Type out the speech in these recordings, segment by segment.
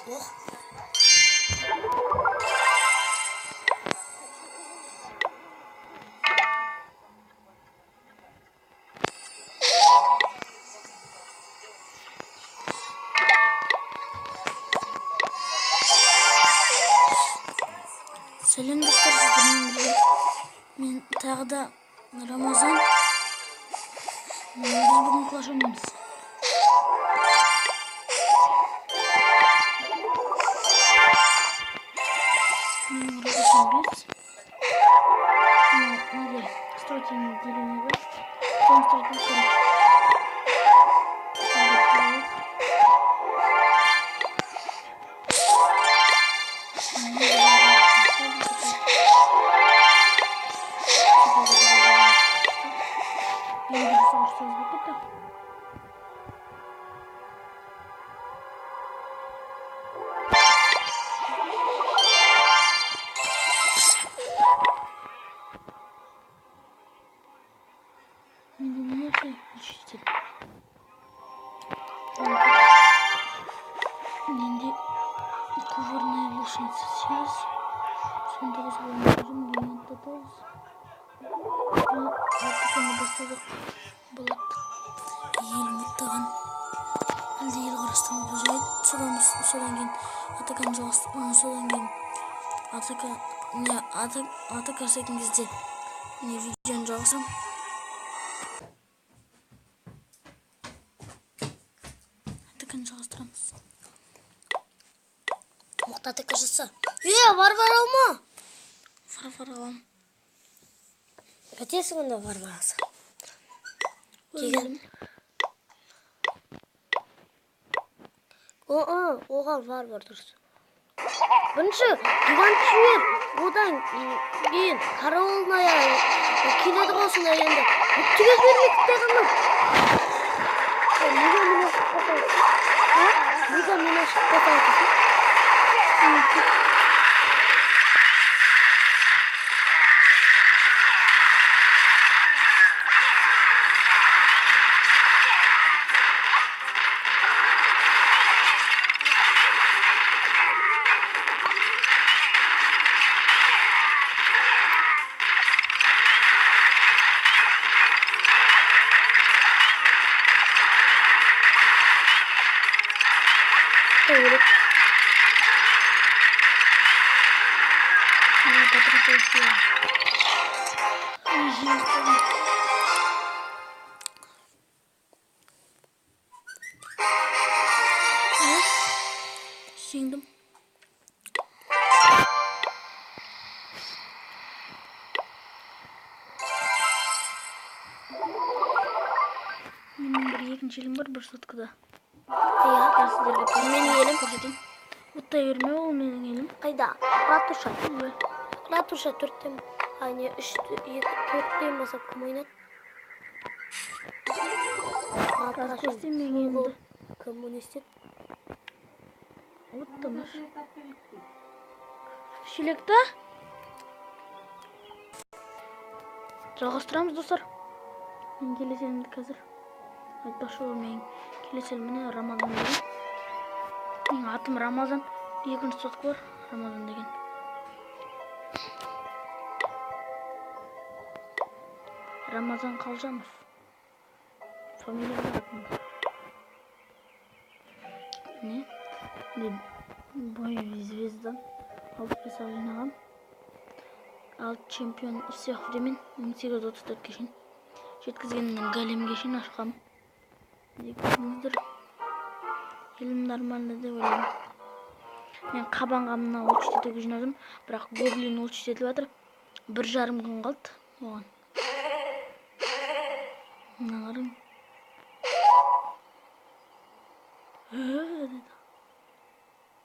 Ох. Selam dostlar, sizlerle birlikte men tағы da Ramazan. Biz bugün Clash oynayacağız. Starting dilimi var. Son starting kırık. Енді кувырная лошадь сейчас. Сонда біз болмайым гигантатыз. Артықаны бастадық. Болады. Ел мұттаған. Әлде ел қарастырма бұзайды. Содан кейін атаканы жалғастырып. Содан кейін атака жасайтын кезде видеоны жалғасам. Жалғастырамыз. Оқтаты кішісі. Варвар алма. Варвар алам. Бәтесің онда варвар алса. Деген. Оған варвар дұрыс. Бірінші гигант жібер. Одан кейін қарауылына келеді қосында енді. Бүттіге жібермек тағаннан. Неге мені шықпет айтысың? Evet. Şimdi benim bir екінші елім бар, бір соткада. Я сіздерге менің елім көрсетейін. Бұттай өрме ол менің елім. Қайда? Ратуша. Ратуша 4-тен, не 4-тен басап кім ойнады? Ратуша менің елімді. Кім ойнестеді? Оттамаш. Шелекті? Жалғастырамыз достар. Мен келесенімді қазір. Айтпақшы ол мен келесел міне Рамазан деген. Менің атым Рамазан. Екінші сотқа бар Рамазан деген. Рамазан Қалжанов. Фамилияда атым бар. Не? Бой звездан. 65 жинаған. Ал чемпион всех времен 1834 кешін. Жеткізгенмен големге шейін ашқам. Көріңіздер. Елім нормально деп ойлаймын. Мен қабанға мына өлшететігі жинадым. Бірақ гоблин өлшететіп жатыр. 1,5 күн қалды оған. Мына қарың.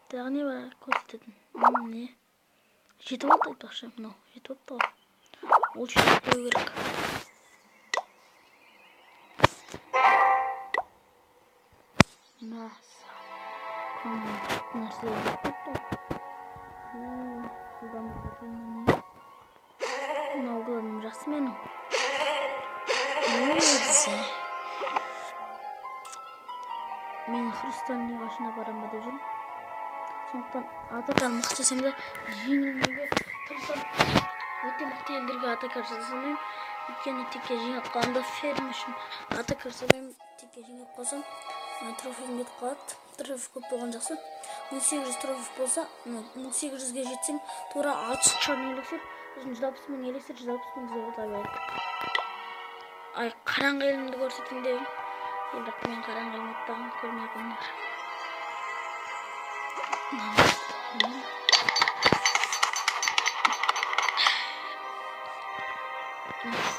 Тағы не бар көрсететін? Не? Жетіп алды айтпақшы. Мынау жетіп алды ғой. Ол жетіп қою керек. Мәсі. Нәрселер кетті. Судан бұғатын не? Мынау қыланым жақсы менің. Мен христиан нағашына барам ба деп жүрмін. Сондықтан атаканы мықты жасасам да жеңілуге тырысамын. Өте мықты елдерге атака жасамаймын. Өйткені текке жеңіп қалғанда ферм үшін атака жасамаймын. Текке жеңіп қалсам трофейім кетіп қалады. Трофей көп болған жақсы. 1800 трофей болса, 1800-ге жетсем тура 6 черный эликсир, сосын 160 000 эликсир, 160 000 золото береді. Ай, қараңғы елімді көрсетейін деп. Бірақ мен қараңғы елімді көрмей қойыңдар.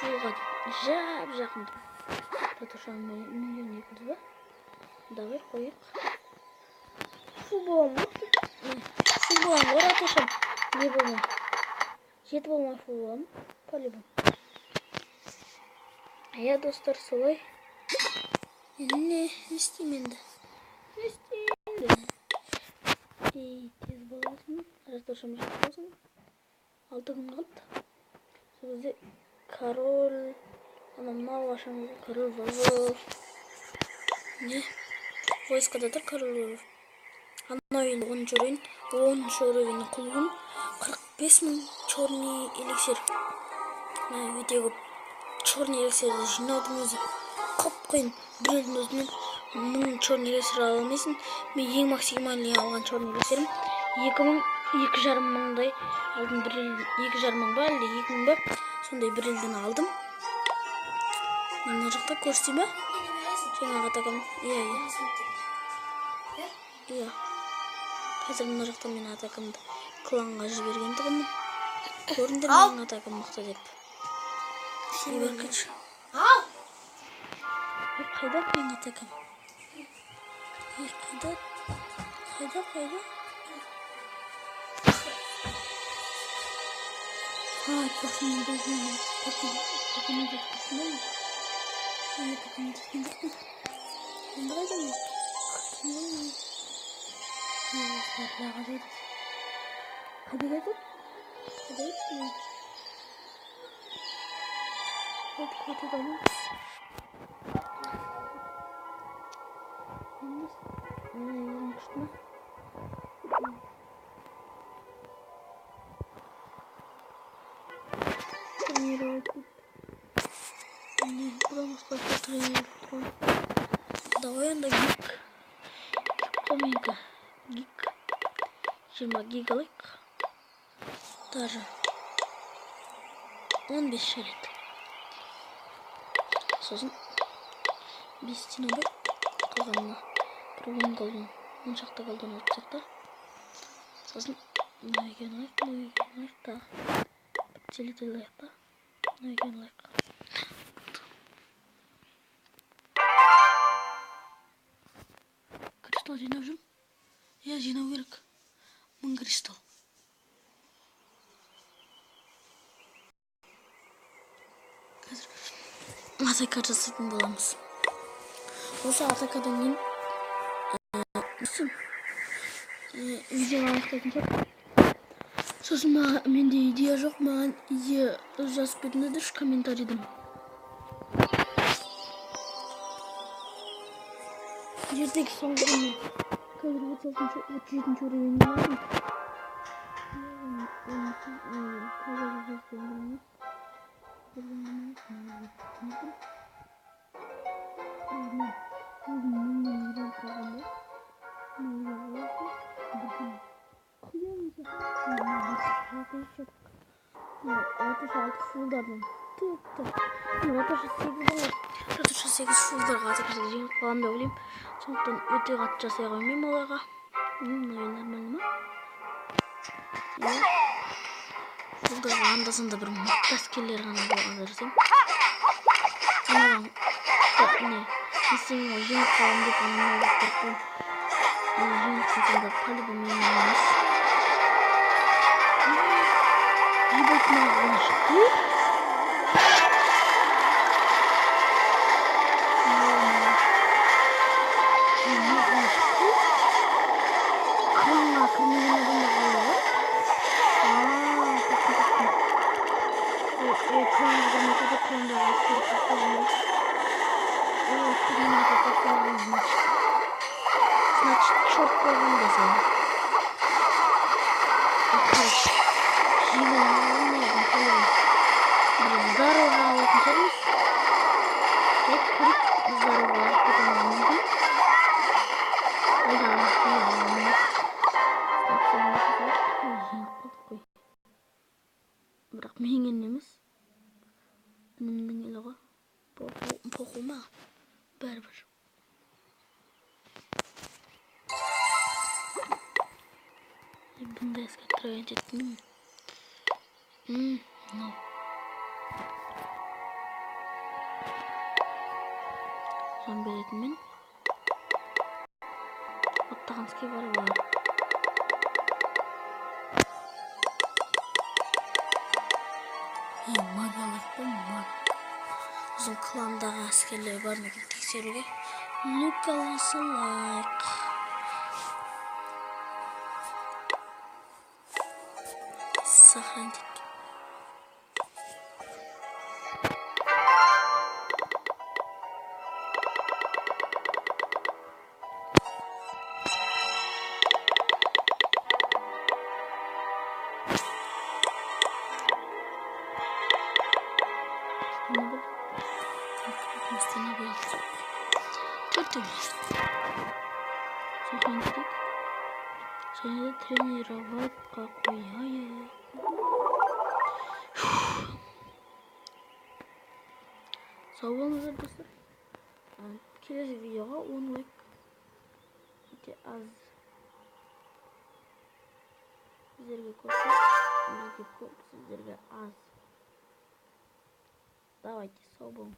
Фуға жап жақындым. Татушан миллион 200 ба? Давай қойық. Фу болам. Фу болам, оратушам. Не болмай. Жеті болмай фу болам. По-любому. Я достар солай. Не істеймін енді. Тез боласын. Аратушам жеті болсын. 6 күн қалды. Сол кезде король, мынау ашамыз, король воров. Не? Войскада тұр король воров. Анау енді 10 уровень құлғым. 45 000 черный эликсир. Өте көп черный эликсирді жинаудың өзі қап қиын. Бір елдің өзінен 1000 черный эликсир ала алмайсың. Мен ең максимальный алған черный эликсирім 2,5 мыңдай алдым. Бір елден 2,5 мың ба, әлде 2 мың ба, сондай бір елден алдым. Мына жақта көрсетейін ба? Жаңағы атакам. Иә. Қазір мына жақта мен атакамды кланға жіберген тұғымын. Көріндер менің атакам мықты деп. Себеркінші. Қайда менің атакам? Қайда? Покажи мне Давай анда гик. Поминка. Гик. 20 гигалык. Даже 15 шарит. Сосын 5 тинобы қалғанына тұрғын қалдың. 10 шақты қалдың өтсек та. Сосын нөйген лайк та. Телетел лайк та. Нөйген лайк. Кристалл жинап жүрмін. Я жинау керек. 1000 кристалл. Қазір атака жасайтын боламыз. Осы атакадан кейін видеоны аяқтайтын шығар. Сосын менде идея жоқ, маған идея жазып беріңіздерші комментарийден. Жердегі соңғы күні қазір 37-ші уровеньге алдым. Ратуша 8 фулдарға атакасы жеңіп қалам деп ойлаймын. Сондықтан өте қатты жасай қоймаймын оларға. Нормально ма? Фулдарға анда-санда бір мықты әскерлер ғана болғанда жасаймын. Есеңе жеңіп қалам деп анамды қорқып. Жеңіп қалсам да по-любому мен емес. Ебать, нахуй шықты. Значит, черт полный дозор. Menimiz. Nimden ilaga. Pokuma. Berber. Bunda eski trajet ettim. No. Sen belirtmen. Ottaganski var. Magalıktım mag. Bizim klandagi askerler var mı tekshiruga? Look like. Сохранить. Saya тренировать какое. Sağ olun arkadaşlar. Kelesi videoga 10 like az sizlerge koşup bizge ko'p sizlerge az. Давайте, sağ olun.